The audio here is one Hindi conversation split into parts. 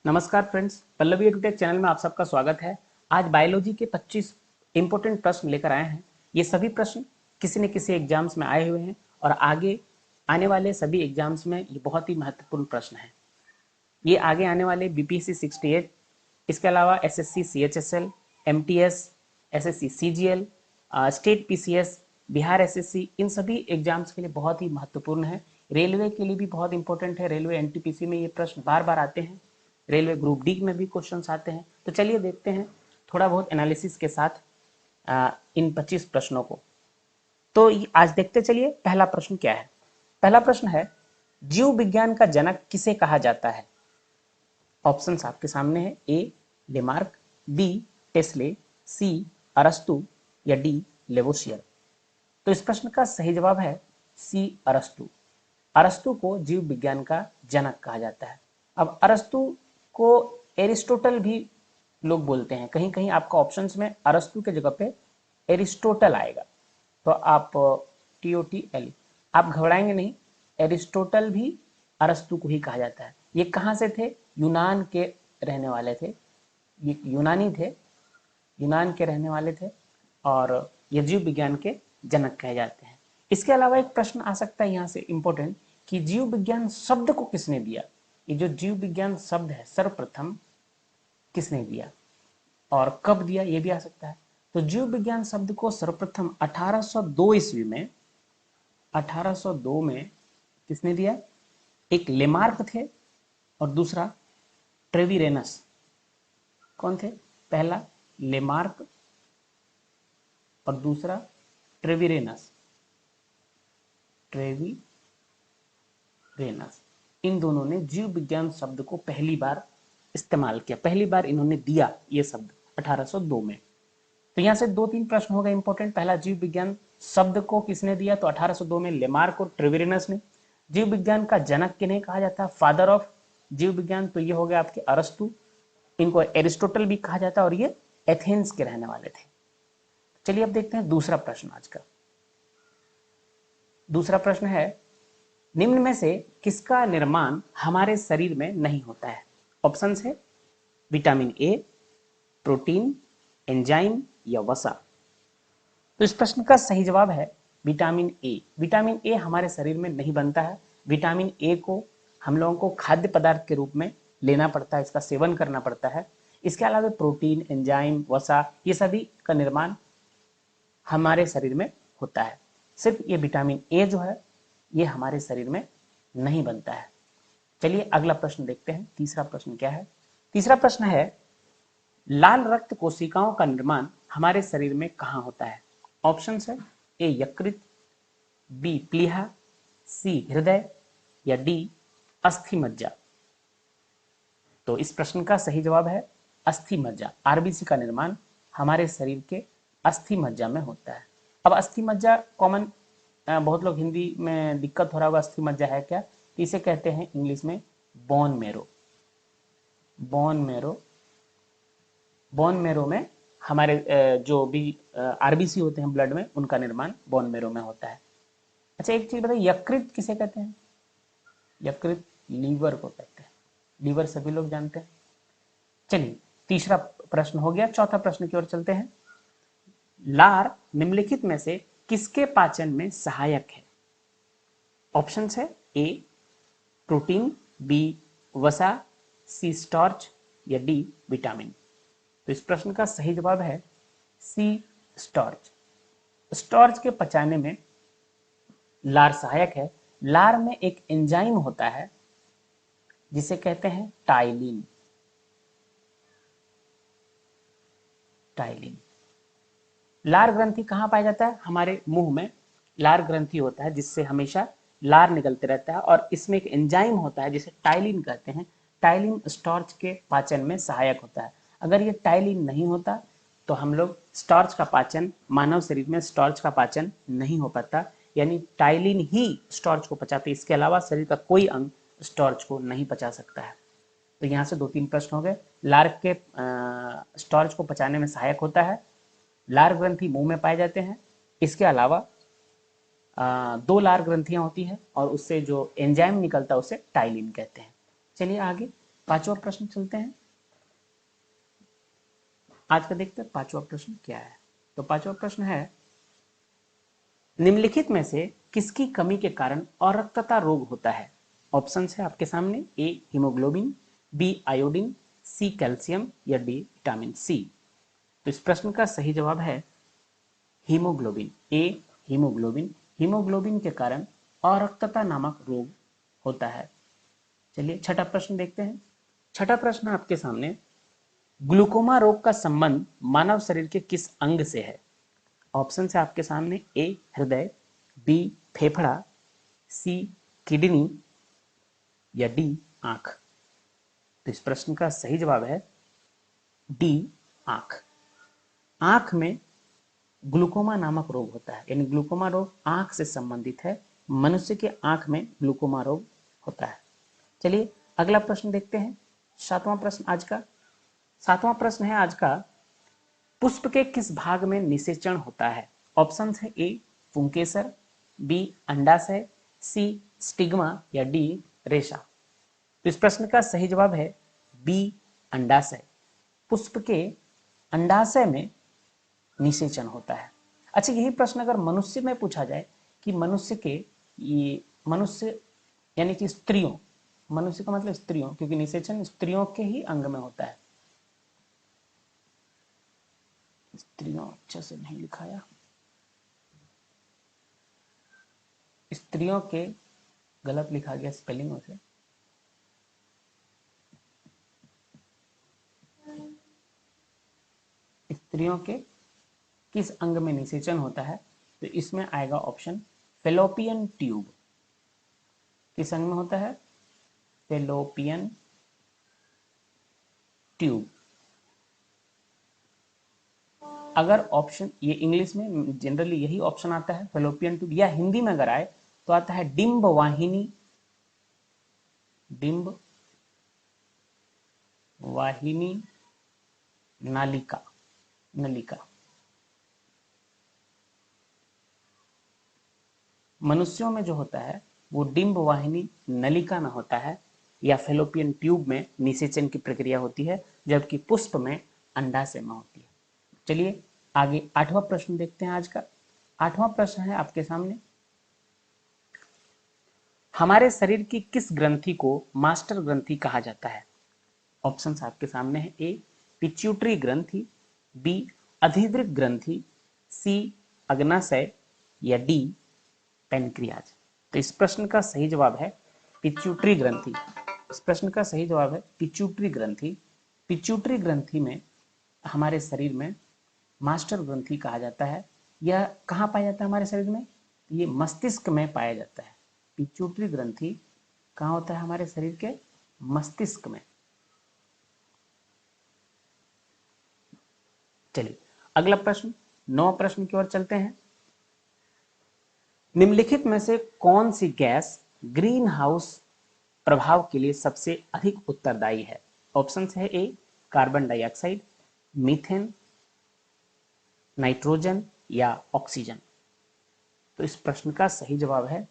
नमस्कार फ्रेंड्स, पल्लवी एडुटेक चैनल में आप सबका स्वागत है। आज बायोलॉजी के 25 इंपॉर्टेंट प्रश्न लेकर आए हैं। ये सभी प्रश्न किसी न किसी एग्जाम्स में आए हुए हैं और आगे आने वाले सभी एग्जाम्स में ये बहुत ही महत्वपूर्ण प्रश्न हैं। ये आगे आने वाले बीपीएससी 68, इसके अलावा SSC CHSL, MTS, SSC CGL, state PCS, Bihar SSC, इन सभी एग्जाम्स के लिए बहुत ही महत्वपूर्ण है। रेलवे के लिए भी बहुत इंपॉर्टेंट है। रेलवे एनटीपीसी में ये प्रश्न बार बार आते हैं। रेलवे ग्रुप डी में भी क्वेश्चंस आते हैं। तो चलिए देखते हैं थोड़ा बहुत एनालिसिस के साथ इन 25 प्रश्नों को। तो आज देखते चलिए पहला प्रश्न क्या है। पहला प्रश्न है, जीव विज्ञान का जनक किसे कहा जाता है? ऑप्शंस आपके सामने है। ए लेमार्क, बी टेस्ले, सी अरस्तु या डी लेवोसियर। तो इस प्रश्न का सही जवाब है सी अरस्तु। अरस्तु को जीव विज्ञान का जनक कहा जाता है। अब अरस्तु को एरिस्टोटल भी लोग बोलते हैं। कहीं कहीं आपका ऑप्शंस में अरस्तु के जगह पे एरिस्टोटल आएगा, तो आप TOTL, आप घबराएंगे नहीं। एरिस्टोटल भी अरस्तु को ही कहा जाता है। ये कहाँ से थे? यूनान के रहने वाले थे। ये यूनानी थे, यूनान के रहने वाले थे और ये जीव विज्ञान के जनक कहे जाते हैं। इसके अलावा एक प्रश्न आ सकता है यहाँ से इम्पोर्टेंट, कि जीव विज्ञान शब्द को किसने दिया? ये जो जीव विज्ञान शब्द है सर्वप्रथम किसने दिया और कब दिया, ये भी आ सकता है। तो जीव विज्ञान शब्द को सर्वप्रथम 1802 ईस्वी में, 1802 में किसने दिया? एक लेमार्क थे और दूसरा ट्रेविरेनस। कौन थे? पहला लेमार्क और दूसरा ट्रेविरेनस। ट्रेविरेनस, इन दोनों ने जीव विज्ञान शब्द को पहली बार इस्तेमाल किया। पहली बार इन्होंने दिया ये शब्द 1802 में। तो यहाँ से 2-3 प्रश्न हो गए इंपॉर्टेंट। पहला, जीव विज्ञान शब्द को किसने दिया? तो 1802 में लेमार्क और ट्रेविरेनस ने। जीव विज्ञान का जनक किन्हें कहा जाता है? फादर ऑफ जीव विज्ञान, तो ये हो गया आपके अरस्तु। इनको एरिस्टोटल भी कहा जाता है और ये एथेंस के रहने वाले थे। चलिए अब देखते हैं दूसरा प्रश्न आज का। दूसरा प्रश्न है, निम्न में से किसका निर्माण हमारे शरीर में नहीं होता है? ऑप्शन है विटामिन ए, प्रोटीन, एंजाइम या वसा। तो इस प्रश्न का सही जवाब है विटामिन ए। विटामिन ए हमारे शरीर में नहीं बनता है। विटामिन ए को हम लोगों को खाद्य पदार्थ के रूप में लेना पड़ता है, इसका सेवन करना पड़ता है। इसके अलावा प्रोटीन, एंजाइम, वसा, ये सभी का निर्माण हमारे शरीर में होता है। सिर्फ ये विटामिन ए जो है ये हमारे शरीर में नहीं बनता है। चलिए अगला प्रश्न देखते हैं। तीसरा प्रश्न क्या है? तीसरा प्रश्न है, लाल रक्त कोशिकाओं का निर्माण हमारे शरीर में कहाँ होता है? ऑप्शन है ए यकृत, बी प्लीहा, सी हृदय या डी अस्थि मज्जा। तो इस प्रश्न का सही जवाब है अस्थि मज्जा। आरबीसी का निर्माण हमारे शरीर के अस्थि मज्जा में होता है। अब अस्थि मज्जा कॉमन, बहुत लोग हिंदी में दिक्कत हो रहा होगा, अस्थि मज्जा है क्या? इसे कहते हैं इंग्लिश में bone marrow. Bone marrow, bone marrow में हमारे जो भी आरबीसी होते हैं ब्लड में, उनका निर्माण बोन मेरो में होता है। अच्छा एक चीज बताइए, यकृत किसे कहते हैं? यकृत लीवर को कहते हैं। लीवर सभी लोग जानते हैं। चलिए तीसरा प्रश्न हो गया। चौथा प्रश्न की ओर चलते हैं। लार निम्नलिखित में से किसके पाचन में सहायक है? ऑप्शन है ए प्रोटीन, बी वसा, सी स्टार्च या डी विटामिन। तो इस प्रश्न का सही जवाब है सी स्टार्च। स्टार्च के पचाने में लार सहायक है। लार में एक एंजाइम होता है जिसे कहते हैं टाइलिन। टाइलिन। लार ग्रंथि कहाँ पाया जाता है? हमारे मुंह में लार ग्रंथि होता है जिससे हमेशा लार निकलते रहता है और इसमें एक एंजाइम होता है जिसे टाइलिन कहते हैं। टाइलिन स्टार्च के पाचन में सहायक होता है। अगर ये टाइलिन नहीं होता तो हम लोग स्टार्च का पाचन, मानव शरीर में स्टार्च का पाचन नहीं हो पाता। यानी टाइलिन ही स्टार्च को पचाते, इसके अलावा शरीर का कोई अंग स्टार्च को नहीं पचा सकता है। तो यहाँ से 2-3 प्रश्न हो गए। लार के स्टार्च को पचाने में सहायक होता है। लार ग्रंथि मुंह में पाए जाते हैं। इसके अलावा 2 लार ग्रंथियां होती हैं और उससे जो एंजाइम निकलता है उसे टाइलिन कहते हैं। चलिए आगे पांचवा प्रश्न चलते हैं, आज का देखते हैं पांचवा प्रश्न क्या है। तो पांचवा प्रश्न है, निम्नलिखित में से किसकी कमी के कारण अरक्तता रोग होता है। ऑप्शन है आपके सामने, A haemoglobin, B iodine, C calcium या डी विटामिन सी। तो इस प्रश्न का सही जवाब है हीमोग्लोबिन, ए हीमोग्लोबिन। हीमोग्लोबिन के कारण अरक्तता नामक रोग होता है। चलिए छठा प्रश्न देखते हैं। छठा प्रश्न आपके सामने, ग्लूकोमा रोग का संबंध मानव शरीर के किस अंग से है। ऑप्शन है आपके सामने, ए हृदय, बी फेफड़ा, सी किडनी या डी आंख। तो इस प्रश्न का सही जवाब है डी आंख। आंख में ग्लूकोमा नामक रोग होता है, यानी ग्लूकोमा रोग आंख से संबंधित है। मनुष्य के आंख में ग्लूकोमा रोग होता है। चलिए अगला प्रश्न देखते हैं, सातवां प्रश्न आज का। सातवां प्रश्न है आज का, पुष्प के किस भाग में निषेचन होता है। ऑप्शन है, ए पुंकेसर, बी अंडाशय, सी स्टिग्मा या डी रेशा। तो इस प्रश्न का सही जवाब है बी अंडाशय। पुष्प के अंडाशय में निषेचन होता है। अच्छा, यही प्रश्न अगर मनुष्य में पूछा जाए कि मनुष्य यानी कि स्त्रियों, मनुष्य का मतलब स्त्रियों, क्योंकि निषेचन स्त्रियों के ही अंग में होता है। स्त्रियों अच्छे से नहीं लिखाया, स्त्रियों के गलत लिखा गया स्पेलिंग से। स्त्रियों के किस अंग में निषेचन होता है, तो इसमें आएगा ऑप्शन फेलोपियन ट्यूब। किस अंग में होता है, फेलोपियन ट्यूब। अगर ऑप्शन ये इंग्लिश में जनरली यही ऑप्शन आता है फेलोपियन ट्यूब, या हिंदी में अगर आए तो आता है डिंब वाहिनी, डिंब वाहिनी नालिका, नलिका। मनुष्यों में जो होता है वो डिंब वाहिनी नलिका में होता है, या फेलोपियन ट्यूब में निषेचन की प्रक्रिया होती है, जबकि पुष्प में अंडाशय में होती है। चलिए आगे आठवां प्रश्न देखते हैं आज का। आठवां प्रश्न है आपके सामने, हमारे शरीर की किस ग्रंथि को मास्टर ग्रंथि कहा जाता है। ऑप्शन आपके सामने है, ए पिट्यूटरी ग्रंथि, बी अधिवृक्क ग्रंथि, सी अग्नाशय या डी पैनक्रियाज। तो इस प्रश्न का सही जवाब है पिट्यूटरी ग्रंथि। इस प्रश्न का सही जवाब है पिट्यूटरी ग्रंथि। पिट्यूटरी ग्रंथि में हमारे शरीर में मास्टर ग्रंथि कहा जाता है। यह कहाँ पाया जाता है हमारे शरीर में, ये मस्तिष्क में पाया जाता है। पिट्यूटरी ग्रंथि कहाँ होता है हमारे शरीर के, मस्तिष्क में। चलिए अगला प्रश्न, 9वां प्रश्न की ओर चलते हैं। निम्नलिखित में से कौन सी गैस ग्रीन हाउस प्रभाव के लिए सबसे अधिक उत्तरदायी है। ऑप्शन है, ए कार्बन डाइऑक्साइड, मीथेन, नाइट्रोजन या ऑक्सीजन। तो इस प्रश्न का सही जवाब है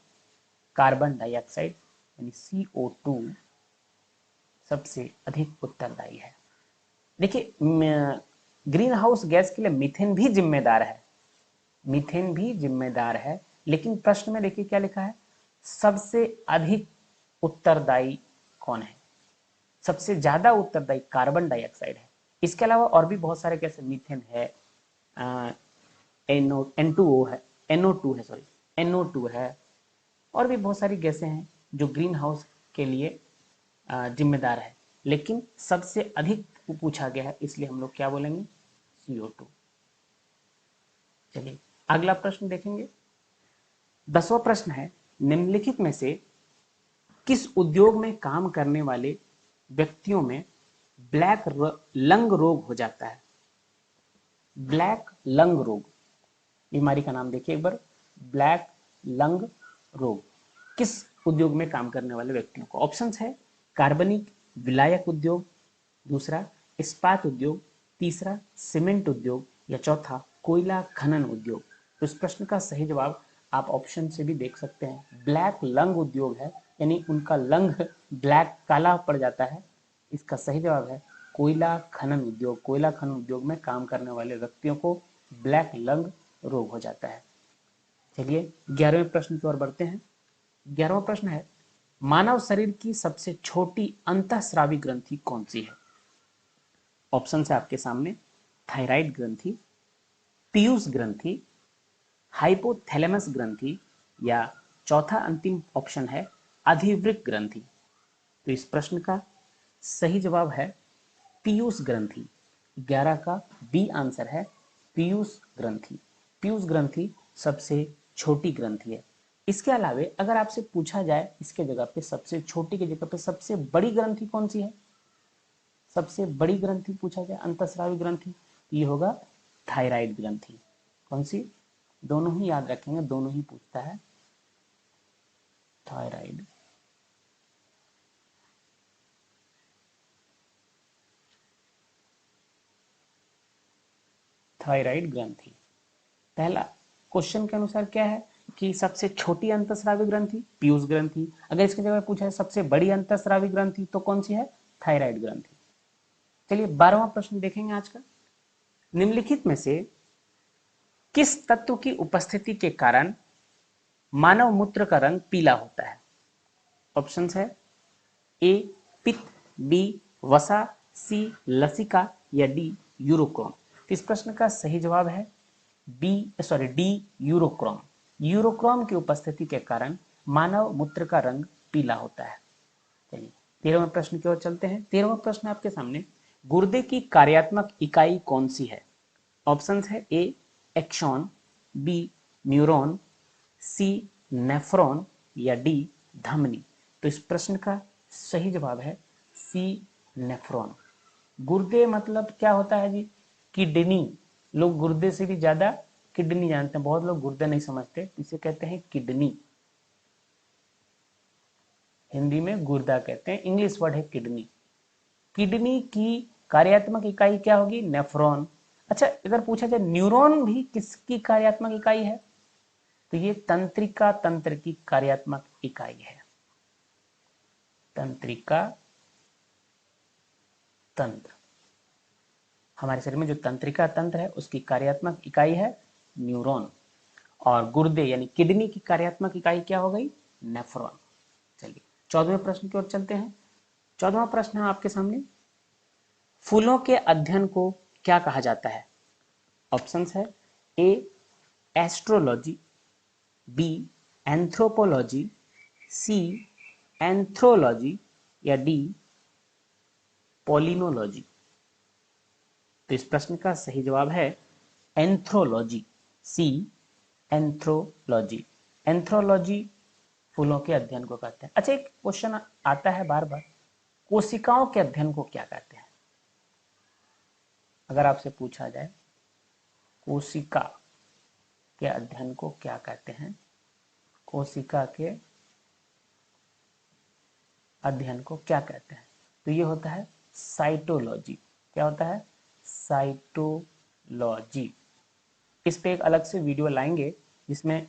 कार्बन डाइऑक्साइड, यानी CO2 सबसे अधिक उत्तरदायी है। देखिए ग्रीन हाउस गैस के लिए मीथेन भी जिम्मेदार है, मीथेन भी जिम्मेदार है, लेकिन प्रश्न में देखिए क्या लिखा है, सबसे अधिक उत्तरदायी कौन है। सबसे ज्यादा उत्तरदायी कार्बन डाइऑक्साइड है। इसके अलावा और भी बहुत सारे गैस, मीथेन है, N2O है, NO2 है, सॉरी NO2 है, और भी बहुत सारी गैसें हैं जो ग्रीन हाउस के लिए जिम्मेदार है, लेकिन सबसे अधिक पूछा गया है, इसलिए हम लोग क्या बोलेंगे, CO2। चलिए अगला प्रश्न देखेंगे। 10वां प्रश्न है, निम्नलिखित में से किस उद्योग में काम करने वाले व्यक्तियों में ब्लैक लंग रोग हो जाता है। ब्लैक लंग रोग, बीमारी का नाम देखिए एक बार, ब्लैक लंग रोग किस उद्योग में काम करने वाले व्यक्तियों को। ऑप्शन है, कार्बनिक विलायक उद्योग, दूसरा इस्पात उद्योग, तीसरा सीमेंट उद्योग या चौथा कोयला खनन उद्योग। तो इस प्रश्न का सही जवाब आप ऑप्शन से भी देख सकते हैं, ब्लैक लंग उद्योग है, यानी उनका लंग ब्लैक काला पड़ जाता है, इसका सही जवाब है कोयला खनन उद्योग। कोयला खनन उद्योग में काम करने वाले व्यक्तियों को ब्लैक लंग रोग हो जाता है। चलिए 11वें प्रश्न की ओर बढ़ते हैं। 11वां प्रश्न है मानव शरीर की सबसे छोटी अंतःस्रावी ग्रंथि कौन सी है? ऑप्शन है आपके सामने, थायराइड ग्रंथि, पीयूष ग्रंथि, हाइपोथैलेमस ग्रंथि, या चौथा अंतिम ऑप्शन है अधिवृक्क ग्रंथि। तो इस प्रश्न का सही जवाब है पीयूष ग्रंथि। 11 का बी आंसर है पीयूष ग्रंथि। पीयूष ग्रंथि सबसे छोटी ग्रंथि है। इसके अलावे अगर आपसे पूछा जाए इसके जगह पे सबसे छोटी की जगह पे सबसे बड़ी ग्रंथि कौन सी है, सबसे बड़ी ग्रंथि पूछा जाए अंतःस्रावी ग्रंथि, ये होगा थायराइड ग्रंथि। कौन सी? दोनों ही याद रखेंगे, दोनों ही पूछता है। थायराइड, थायराइड ग्रंथि। पहला क्वेश्चन के अनुसार क्या है कि सबसे छोटी अंतःस्रावी ग्रंथि पीयूष ग्रंथि, अगर इसकी जगह पूछा है सबसे बड़ी अंतःस्रावी ग्रंथि तो कौन सी है? थायराइड ग्रंथि। चलिए 12वां प्रश्न देखेंगे आज का। निम्नलिखित में से किस तत्व की उपस्थिति के कारण मानव मूत्र का रंग पीला होता है? ऑप्शंस है ए पित्त, बी वसा, सी लसिका, या डी यूरोक्रोम। इस प्रश्न का सही जवाब है डी यूरोक्रोम। यूरोक्रोम की उपस्थिति के कारण मानव मूत्र का रंग पीला होता है। चलिए 13वें प्रश्न की ओर चलते हैं। 13वां प्रश्न आपके सामने, गुर्दे की कार्यात्मक इकाई कौन सी है? ऑप्शंस है ए एक्सॉन, बी न्यूरॉन, सी नेफ्रॉन, या डी धमनी। तो इस प्रश्न का सही जवाब है सी नेफ्रॉन। गुर्दे मतलब क्या होता है जी? किडनी। लोग गुर्दे से भी ज्यादा किडनी जानते हैं, बहुत लोग गुर्दे नहीं समझते, इसे कहते हैं किडनी। हिंदी में गुर्दा कहते हैं, इंग्लिश वर्ड है किडनी। किडनी की कार्यात्मक इकाई क्या होगी? नेफ्रॉन। अच्छा, अगर पूछा जाए न्यूरॉन भी किसकी कार्यात्मक इकाई है, तो ये तंत्रिका तंत्र की कार्यात्मक इकाई है। तंत्रिका तंत्र, हमारे शरीर में जो तंत्रिका तंत्र है उसकी कार्यात्मक इकाई है न्यूरॉन, और गुर्दे यानी किडनी की कार्यात्मक इकाई क्या हो गई? नेफ्रॉन। चलिए 14वें प्रश्न की ओर चलते हैं। 14वां प्रश्न है आपके सामने, फूलों के अध्ययन को क्या कहा जाता है? ऑप्शंस है ए एस्ट्रोलॉजी, बी एंथ्रोपोलॉजी, सी एंथ्रोलॉजी, या डी पोलिनोलॉजी। तो इस प्रश्न का सही जवाब है एंथ्रोलॉजी, सी एंथ्रोलॉजी। एंथ्रोलॉजी फूलों के अध्ययन को कहते हैं। अच्छा, एक क्वेश्चन आता है बार बार, कोशिकाओं के अध्ययन को क्या कहते हैं? अगर आपसे पूछा जाए कोशिका के अध्ययन को क्या कहते हैं, कोशिका के अध्ययन को क्या कहते हैं, तो ये होता है साइटोलॉजी। क्या होता है? साइटोलॉजी। इस पे एक अलग से वीडियो लाएंगे जिसमें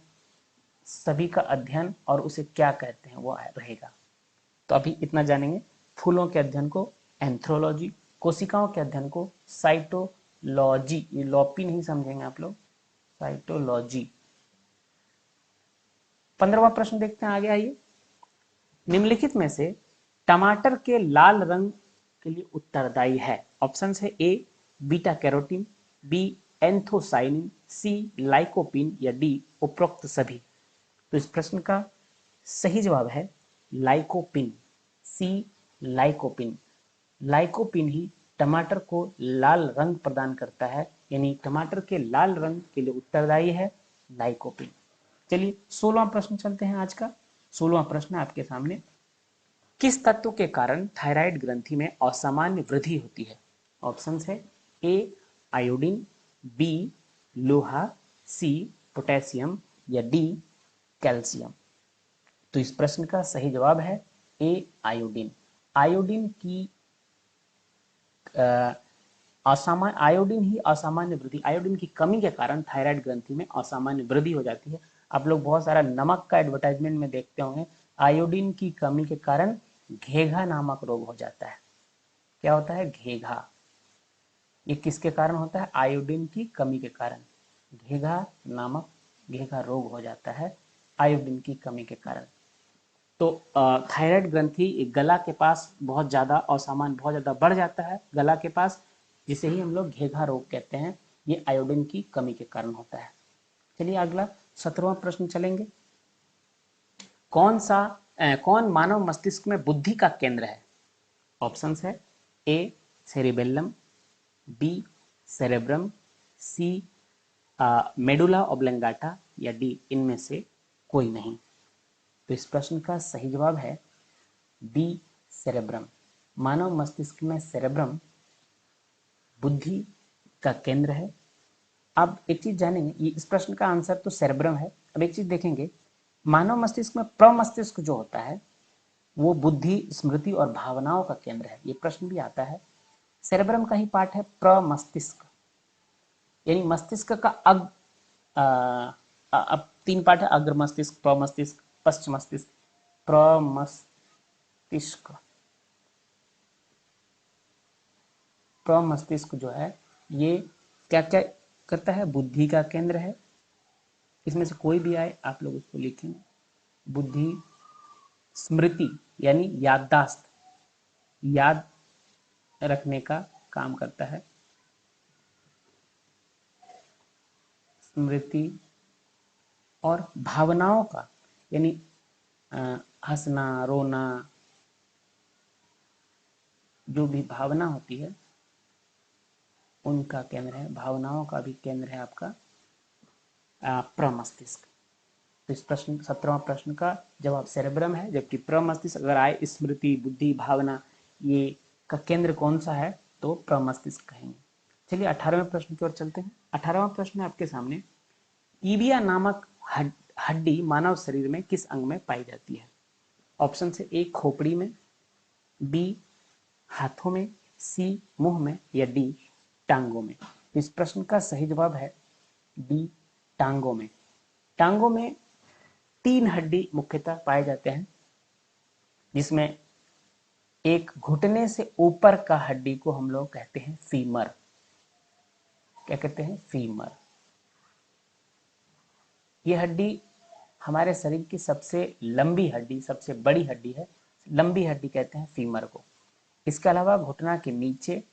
सभी का अध्ययन और उसे क्या कहते हैं वो रहेगा। तो अभी इतना जानेंगे, फूलों के अध्ययन को एंथ्रोलॉजी, कोशिकाओं के अध्ययन को साइटोलॉजी। ये लॉपी नहीं समझेंगे आप लोग, साइटोलॉजी। 15वां प्रश्न देखते हैं, आगे आइए। निम्नलिखित में से टमाटर के लाल रंग के लिए उत्तरदायी है? ऑप्शन है ए बीटा कैरोटीन, बी एंथोसाइनिन, सी लाइकोपिन, या डी उपरोक्त सभी। तो इस प्रश्न का सही जवाब है लाइकोपिन, सी लाइकोपिन। लाइकोपिन ही टमाटर को लाल रंग प्रदान करता है, यानी टमाटर के लाल रंग के लिए उत्तरदायी है लाइकोपिन। चलिए 16वां प्रश्न चलते हैं आज का। 16वां प्रश्न आपके सामने, किस तत्व के कारण थायराइड ग्रंथि में असामान्य वृद्धि होती है? ऑप्शंस है ए आयोडीन, बी लोहा, सी पोटेशियम, या डी कैल्शियम। तो इस प्रश्न का सही जवाब है ए आयोडीन। आयोडीन की आयोडीन ही असामान्य वृद्धि, आयोडीन की कमी के कारण थायराइड ग्रंथि में असामान्य वृद्धि हो जाती है। आप लोग बहुत सारा नमक का एडवर्टाइजमेंट में देखते होंगे, आयोडीन की कमी के कारण घेघा नामक रोग हो जाता है। क्या होता है? घेघा। ये किसके कारण होता है? आयोडीन की कमी के कारण घेघा नामक घेघा रोग हो जाता है, आयोडीन की कमी के कारण। तो थायराइड ग्रंथि गला के पास बहुत ज़्यादा असामान्य बहुत ज़्यादा बढ़ जाता है गला के पास, जिसे ही हम लोग घेघा रोग कहते हैं। ये आयोडीन की कमी के कारण होता है। चलिए अगला 17वां प्रश्न चलेंगे। कौन मानव मस्तिष्क में बुद्धि का केंद्र है? ऑप्शंस है ए सेरिबेलम, बी सेरेब्रम, सी मेडुला ऑब्लंगाटा या डी इनमें से कोई नहीं। तो इस प्रश्न का सही जवाब है बी सेरेब्रम। मानव मस्तिष्क में सेरेब्रम बुद्धि का केंद्र है। अब एक चीज जानेंगे, ये इस प्रश्न का आंसर तो सेरेब्रम है। अब एक चीज देखेंगे, मानव मस्तिष्क में प्रमस्तिष्क जो होता है वो बुद्धि, स्मृति और भावनाओं का केंद्र है। ये प्रश्न भी आता है। सेरेब्रम का ही पार्ट है प्रमस्तिष्क, यानी मस्तिष्क का अब तीन पार्ट है, अग्र मस्तिष्क, प्रमस्तिष्क, पश्च मस्तिष्क। प्रमस्तिष्क प्रमस्तिष्क जो है ये क्या क्या करता है? बुद्धि का केंद्र है। इसमें से कोई भी आए आप लोग उसको लिखेंगे। बुद्धि, स्मृति यानी याददाश्त, याद रखने का काम करता है। स्मृति और भावनाओं का, यानी हंसना, रोना, जो भी भावना होती है उनका केंद्र है। भावनाओं का भी केंद्र है आपका प्रमस्तिष्क। तो इस प्रश्न 17वां प्रश्न का जवाब सेरेब्रम है, जबकि प्रमस्तिष्क अगर आए स्मृति, बुद्धि, भावना, ये का केंद्र कौन सा है तो प्रमस्तिष्क कहेंगे। चलिए 18वें प्रश्न की ओर चलते हैं। 18वां प्रश्न है आपके सामने। टीबिया नामक हड्डी मानव शरीर में किस अंग में पाई जाती है? ऑप्शन है ए खोपड़ी में, बी हाथों में, सी मुंह में या डी टांगों में। इस प्रश्न का सही जवाब है डी टांगों में। टांगों में तीन हड्डी मुख्यतः पाए जाते हैं, जिसमें एक घुटने से ऊपर का हड्डी को हम लोग कहते हैं फीमर। क्या कहते हैं? फीमर। ये हड्डी हमारे शरीर की सबसे लंबी हड्डी, सबसे बड़ी हड्डी है। लंबी हड्डी कहते हैं फीमर को। इसके अलावा घुटना के नीचे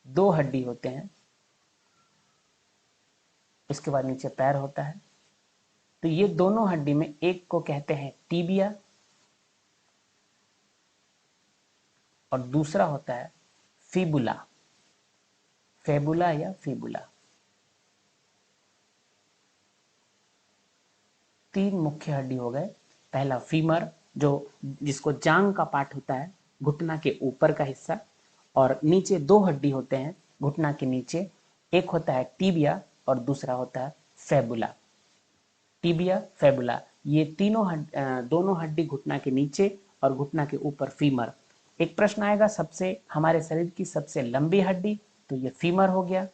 दो हड्डी होते हैं, उसके बाद नीचे पैर होता है। तो ये दोनों हड्डी में एक को कहते हैं टीबिया और दूसरा होता है फीबुला, फेबुला या फीबुला। तीन मुख्य हड्डी हो गए। पहला फीमर, जो जिसको जांग का पार्ट होता है, घुटना के ऊपर का हिस्सा, और नीचे दो हड्डी होते हैं घुटना के नीचे, एक होता है टीबिया और दूसरा होता है फेबुला। टीबिया, फेबुला, ये दोनों हड्डी घुटना के नीचे और घुटना के ऊपर फीमर। एक प्रश्न आएगा, सबसे हमारे शरीर की सबसे लंबी हड्डी, तो ये फीमर हो गया।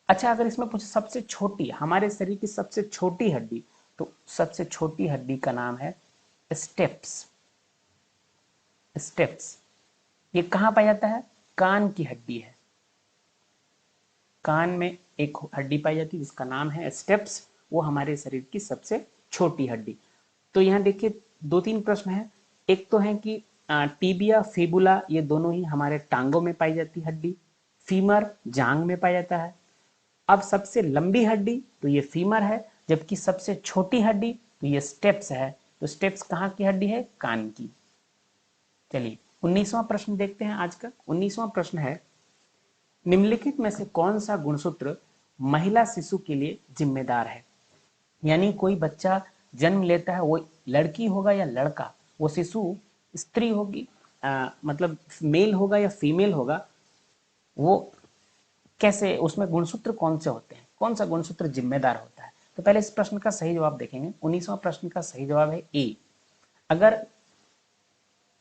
अच्छा, अगर इसमें पूछे सबसे छोटी, हमारे शरीर की सबसे छोटी हड्डी, तो सबसे छोटी हड्डी का नाम है स्टेप्स। स्टेप्स ये कहाँ पाया जाता है? कान की हड्डी है। कान में एक हड्डी पाई जाती है जिसका नाम है स्टेप्स, वो हमारे शरीर की सबसे छोटी हड्डी। तो यहाँ देखिए दो तीन प्रश्न है। एक तो है कि टीबिया, फिबुला ये दोनों ही हमारे टांगों में पाई जाती हड्डी, फीमर जांग में पाया जाता है। अब सबसे लंबी हड्डी तो ये फीमर है, जबकि सबसे छोटी हड्डी तो ये स्टेप्स है। तो स्टेप्स कहाँ की हड्डी है? कान की। चलिए 19वां प्रश्न देखते हैं आज का। 19वां प्रश्न है, निम्नलिखित में से कौन सा गुणसूत्र महिला शिशु के लिए जिम्मेदार है? यानी कोई बच्चा जन्म लेता है, वो लड़की होगा या लड़का, वो शिशु स्त्री होगी, मतलब मेल होगा या फीमेल होगा, वो कैसे, उसमें गुणसूत्र कौन से होते हैं, कौन सा गुणसूत्र जिम्मेदार होता है? तो पहले इस प्रश्न का सही जवाब देखेंगे। 19वां प्रश्न का सही जवाब है ए। अगर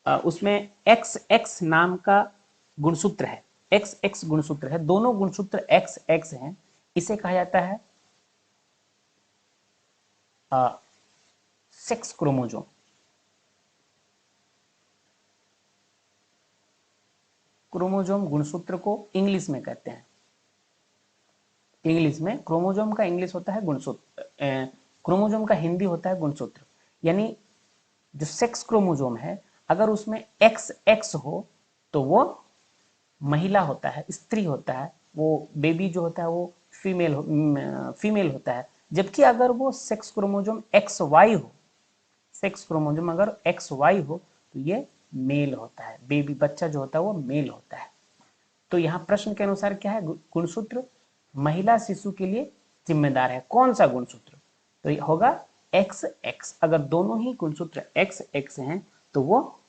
उसमें एक्स एक्स नाम का गुणसूत्र है, एक्स एक्स गुणसूत्र है, दोनों गुणसूत्र एक्स एक्स हैं, इसे कहा जाता है सेक्स क्रोमोजोम। क्रोमोजोम गुणसूत्र को इंग्लिश में कहते हैं। इंग्लिश में क्रोमोजोम का इंग्लिश होता है गुणसूत्र, क्रोमोजोम का हिंदी होता है गुणसूत्र। यानी जो सेक्स क्रोमोजोम है, अगर उसमें एक्स एक्स हो तो वो महिला होता है, स्त्री होता है, वो बेबी जो होता है वो फीमेल होता है। जबकि अगर वो सेक्स क्रोमोजोम एक्स वाई हो, सेक्स क्रोमोजोम अगर एक्स वाई हो तो ये मेल होता है, बेबी बच्चा जो होता है वो मेल होता है। तो यहाँ प्रश्न के अनुसार क्या है, गुणसूत्र महिला शिशु के लिए जिम्मेदार है। कौन सा गुणसूत्र? तो ये होगा एक्स एक्स। अगर दोनों ही गुणसूत्र एक्स एक्स हैं तो वो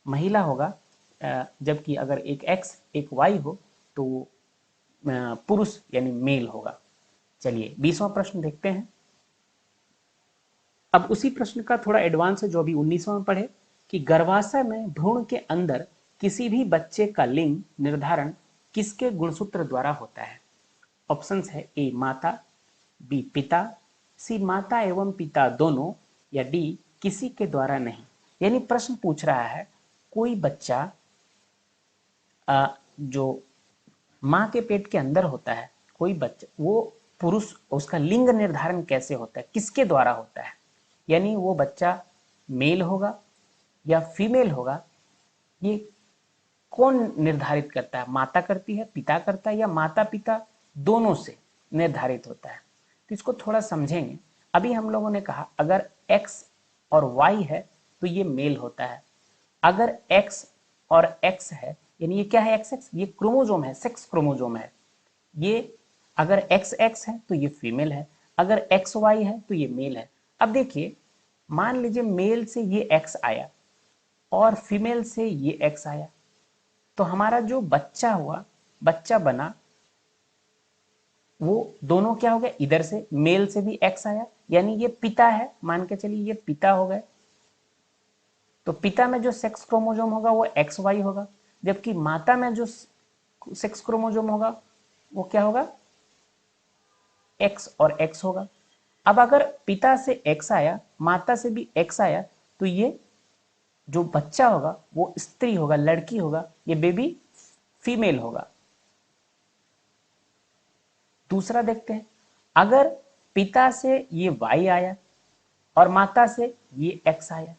महिला होगा, जबकि अगर एक एक्स एक वाई हो तो वो पुरुष यानी मेल होगा। चलिए 20वां प्रश्न देखते हैं। अब उसी प्रश्न का थोड़ा एडवांस है जो अभी 19वां में पढ़े कि गर्भाशय में भ्रूण के अंदर किसी भी बच्चे का लिंग निर्धारण किसके गुणसूत्र द्वारा होता है? ऑप्शंस है ए माता, बी पिता, सी माता एवं पिता दोनों, या डी किसी के द्वारा नहीं। यानी प्रश्न पूछ रहा है कोई बच्चा जो माँ के पेट के अंदर होता है, कोई बच्चा वो पुरुष, उसका लिंग निर्धारण कैसे होता है, किसके द्वारा होता है? यानी वो बच्चा मेल होगा या फीमेल होगा, ये कौन निर्धारित करता है? माता करती है, पिता करता है, या माता पिता दोनों से निर्धारित होता है? तो इसको थोड़ा समझेंगे। अभी हम लोगों ने कहा अगर x और y है तो ये मेल होता है। अगर x और x है, यानी ये क्या है, एक्स एक्स, ये क्रोमोजोम है, सेक्स क्रोमोजोम है। ये अगर एक्स एक्स है तो ये फीमेल है, अगर एक्स वाई है तो ये मेल है। अब देखिए, मान लीजिए मेल से ये एक्स आया और फीमेल से ये एक्स आया, तो हमारा जो बच्चा हुआ, बच्चा बना, वो दोनों क्या हो गए, इधर से मेल से भी एक्स आया, यानी ये पिता है, मान के चलिए ये पिता हो गए। तो पिता में जो सेक्स क्रोमोजोम होगा वो एक्स वाई होगा, जबकि माता में जो सेक्स क्रोमोजोम होगा वो क्या होगा, एक्स और एक्स होगा। अब अगर पिता से एक्स आया, माता से भी एक्स आया, तो ये जो बच्चा होगा वो स्त्री होगा, लड़की होगा, ये बेबी फीमेल होगा। दूसरा देखते हैं, अगर पिता से ये वाई आया और माता से ये एक्स आया,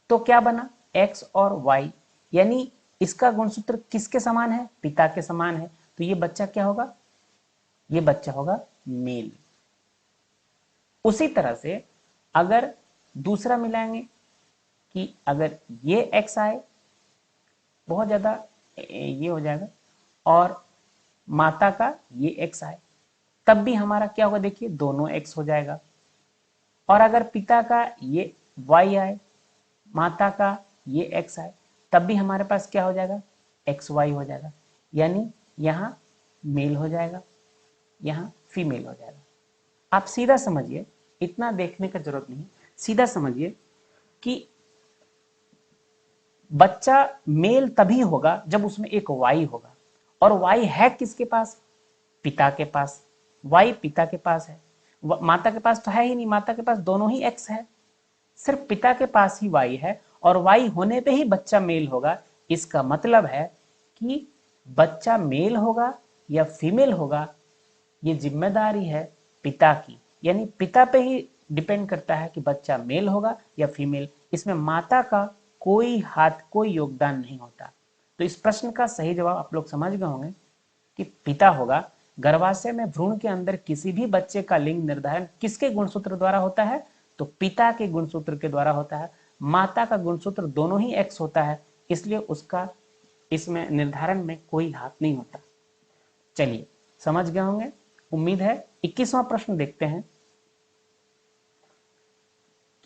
तो क्या बना, एक्स और वाई, यानी इसका गुणसूत्र किसके समान है, पिता के समान है। तो ये बच्चा क्या होगा, ये बच्चा होगा मेल। उसी तरह से अगर दूसरा मिलाएंगे कि अगर ये एक्स आए, बहुत ज्यादा ये हो जाएगा, और माता का ये एक्स आए, तब भी हमारा क्या होगा, देखिए दोनों एक्स हो जाएगा। और अगर पिता का ये वाई आए, माता का ये एक्स आए, तब भी हमारे पास क्या हो जाएगा, एक्स वाई हो जाएगा। यानी यहाँ मेल हो जाएगा, यहाँ फीमेल हो जाएगा। आप सीधा समझिए, इतना देखने का जरूरत नहीं, सीधा समझिए कि बच्चा मेल तभी होगा जब उसमें एक वाई होगा, और वाई है किसके पास, पिता के पास। वाई पिता के पास है, माता के पास तो है ही नहीं, माता के पास दोनों ही एक्स है, सिर्फ पिता के पास ही वाई है, और वाई होने पे ही बच्चा मेल होगा। इसका मतलब है कि बच्चा मेल होगा या फीमेल होगा, ये जिम्मेदारी है पिता की। यानी पिता पे ही डिपेंड करता है कि बच्चा मेल होगा या फीमेल, इसमें माता का कोई हाथ, कोई योगदान नहीं होता। तो इस प्रश्न का सही जवाब आप लोग समझ गए होंगे कि पिता होगा। गर्भाशय में भ्रूण के अंदर किसी भी बच्चे का लिंग निर्धारण किसके गुणसूत्र द्वारा होता है, तो पिता के गुणसूत्र के द्वारा होता है। माता का गुणसूत्र दोनों ही एक्स होता है, इसलिए उसका इसमें निर्धारण में कोई हाथ नहीं होता। चलिए समझ गए होंगे, उम्मीद है। 21वां प्रश्न देखते हैं,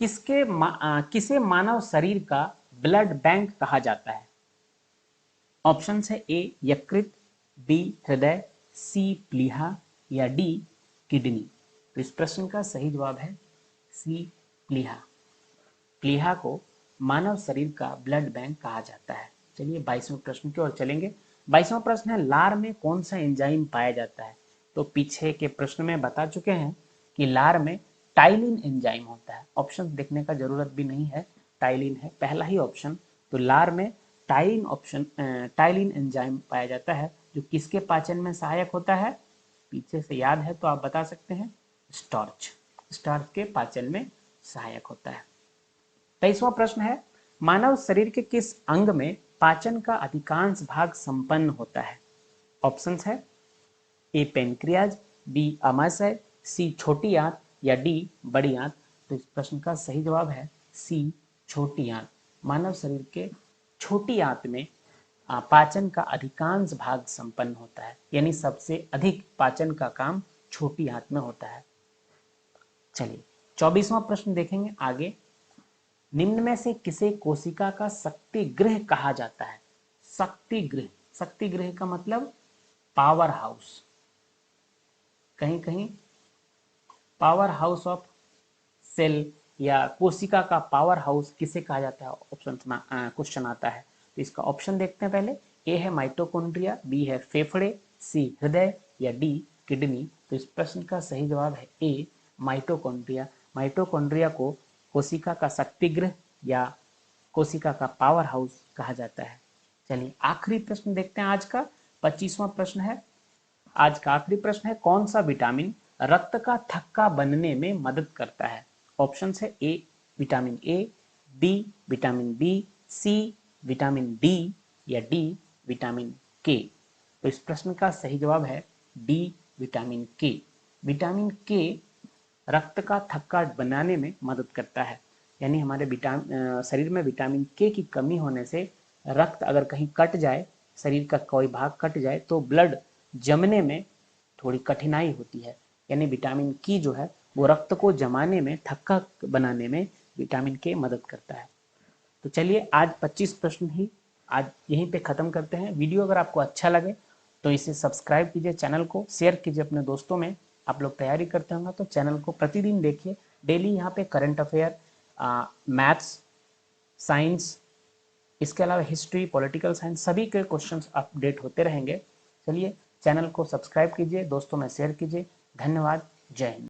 किसे मानव शरीर का ब्लड बैंक कहा जाता है? ऑप्शन है ए यकृत, बी हृदय, सी प्लीहा, या डी किडनी। तो इस प्रश्न का सही जवाब है सी प्लीहा। प्लीहा को मानव शरीर का ब्लड बैंक कहा जाता है। चलिए 22वें प्रश्न की ओर चलेंगे। 22वां प्रश्न है, लार में कौन सा एंजाइम पाया जाता है? तो पीछे के प्रश्न में बता चुके हैं कि लार में टाइलिन एंजाइम होता है। ऑप्शन देखने का जरूरत भी नहीं है, टाइलिन है पहला ही ऑप्शन। तो लार में टाइलिन एंजाइम पाया जाता है जो किसके पाचन में सहायक होता है? पीछे से याद है तो आप बता सकते हैं, स्टार्च के पाचन में सहायक होता है। 23वां प्रश्न है, मानव शरीर के किस अंग में पाचन का अधिकांश भाग संपन्न होता है? ऑप्शंस है, ए पेनक्रियाज, बी आमाशय, सी छोटी आंत या डी बड़ी आंत। तो इस प्रश्न का सही जवाब है सी छोटी आंत। मानव शरीर के छोटी आंत में पाचन का अधिकांश भाग संपन्न होता है, यानी सबसे अधिक पाचन का काम छोटी आंत में होता है। चलिए 24वां प्रश्न देखेंगे आगे। निम्न में से किसे कोशिका का शक्ति गृह कहा जाता है? शक्ति गृह का मतलब पावर हाउस, कहीं कहीं पावर हाउस ऑफ सेल या कोशिका का पावर हाउस किसे कहा जाता है? ऑप्शन क्वेश्चन आता है, तो इसका ऑप्शन देखते हैं पहले। ए है माइटोकॉन्ड्रिया, बी है फेफड़े, सी हृदय या डी किडनी। तो इस प्रश्न का सही जवाब है ए माइटोकॉन्ड्रिया। माइटोकॉन्ड्रिया को कोशिका का शक्ति गृह या कोशिका का पावर हाउस कहा जाता है। चलिए आखिरी प्रश्न देखते हैं आज का, 25वां प्रश्न है। आज का आखिरी प्रश्न है, कौन सा विटामिन रक्त का थक्का बनने में मदद करता है? ऑप्शन है, A vitamin A, B vitamin B, C vitamin D या डी विटामिन के। तो इस प्रश्न का सही जवाब है डी विटामिन के। विटामिन के रक्त का थक्का बनाने में मदद करता है, यानी हमारे शरीर में विटामिन के की कमी होने से रक्त अगर कहीं कट जाए, शरीर का कोई भाग कट जाए तो ब्लड जमने में थोड़ी कठिनाई होती है, यानी विटामिन की जो है वो रक्त को जमाने में, थक्का बनाने में विटामिन के मदद करता है। तो चलिए आज 25 प्रश्न ही आज यहीं पे ख़त्म करते हैं। वीडियो अगर आपको अच्छा लगे तो इसे सब्सक्राइब कीजिए, चैनल को शेयर कीजिए अपने दोस्तों में। आप लोग तैयारी करते होंगे तो चैनल को प्रतिदिन देखिए। डेली यहाँ पे करंट अफेयर, मैथ्स, साइंस, इसके अलावा हिस्ट्री, पॉलिटिकल साइंस सभी के क्वेश्चंस अपडेट होते रहेंगे। चलिए चैनल को सब्सक्राइब कीजिए, दोस्तों में शेयर कीजिए। धन्यवाद, जय हिंद।